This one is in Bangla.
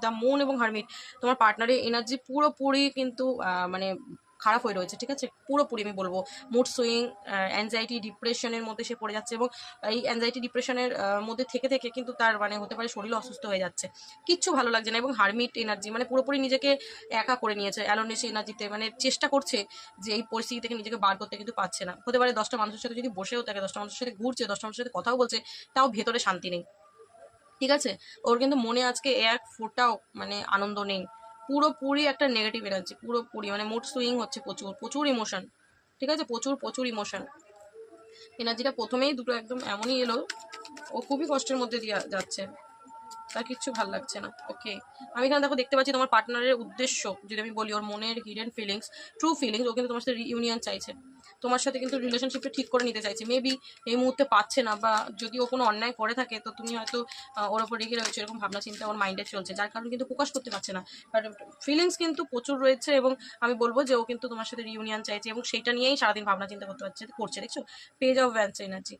দ্য মুন এবং হারমিট, তোমার পার্টনারের এনার্জি পুরোপুরি কিন্তু মানে খারাপ হয়ে রয়েছে, ঠিক আছে? পুরোপুরি আমি বলবো মুড সুইং, অ্যাংজাইটি, ডিপ্রেশনের মধ্যে সে পড়ে যাচ্ছে এবং এই অ্যাংজাইটি ডিপ্রেশনের মধ্যে থেকে থেকে কিন্তু তার মানে হতে পারে শরীর অসুস্থ হয়ে যাচ্ছে, কিচ্ছু ভালো লাগছে না। এবং হারমিট এনার্জি মানে পুরোপুরি নিজেকে একা করে নিয়েছে, অ্যালোনেস এনার্জিতে, মানে চেষ্টা করছে যে এই পরিস্থিতি থেকে নিজেকে বার করতে, কিন্তু পারছে না। হতে পারে 10টা মানুষের সাথে যদি বসেও থাকে, 10টা মানুষের সাথে ঘুরছে, 10টা মানুষের সাথে কথাও বলছে, তাও ভেতরে শান্তি নেই, ঠিক আছে? ওর কিন্তু মনে আজকে এক ফোঁটাও মানে আনন্দ নেই, পুরোপুরি একটা নেগেটিভ এনার্জি, পুরোপুরি মানে মুড সুইং হচ্ছে, প্রচুর প্রচুর ইমোশন, ঠিক আছে? প্রচুর প্রচুর ইমোশন। এনার্জিটা প্রথমেই দুটো একদম এমনই এলো, ও খুবই কষ্টের মধ্যে দিয়ে যাচ্ছে, তার কিচ্ছু ভাল লাগছে না। ওকে, আমি এখানে দেখো দেখতে পাচ্ছি তোমার পার্টনারের উদ্দেশ্য, যদি আমি বলি ওর মনের হিডেন ফিলিংস, ট্রু ফিলিংস, ও কিন্তু তোমার সাথে রিইউনিয়ন চাইছে, তোমার সাথে কিন্তু রিলেশনশিপটা ঠিক করে নিতে চাইছে। মেবি এই মুহূর্তে পাচ্ছে না, বা যদি ও কোনো অন্যায় করে থাকে তো তুমি হয়তো ওর ওপর রেগে রয়েছে, এরকম ভাবনা চিন্তা ওর মাইন্ডে চলছে, যার কারণে কিন্তু প্রকাশ করতে পারছে না। বাট ফিলিংস কিন্তু প্রচুর রয়েছে, এবং আমি বলবো যে ও কিন্তু তোমার সাথে রিইউনিয়ন চাইছে, এবং সেইটা নিয়েই সারাদিন ভাবনা চিন্তা করতে পারছে, করছে, দেখছো? Page of Vance energy.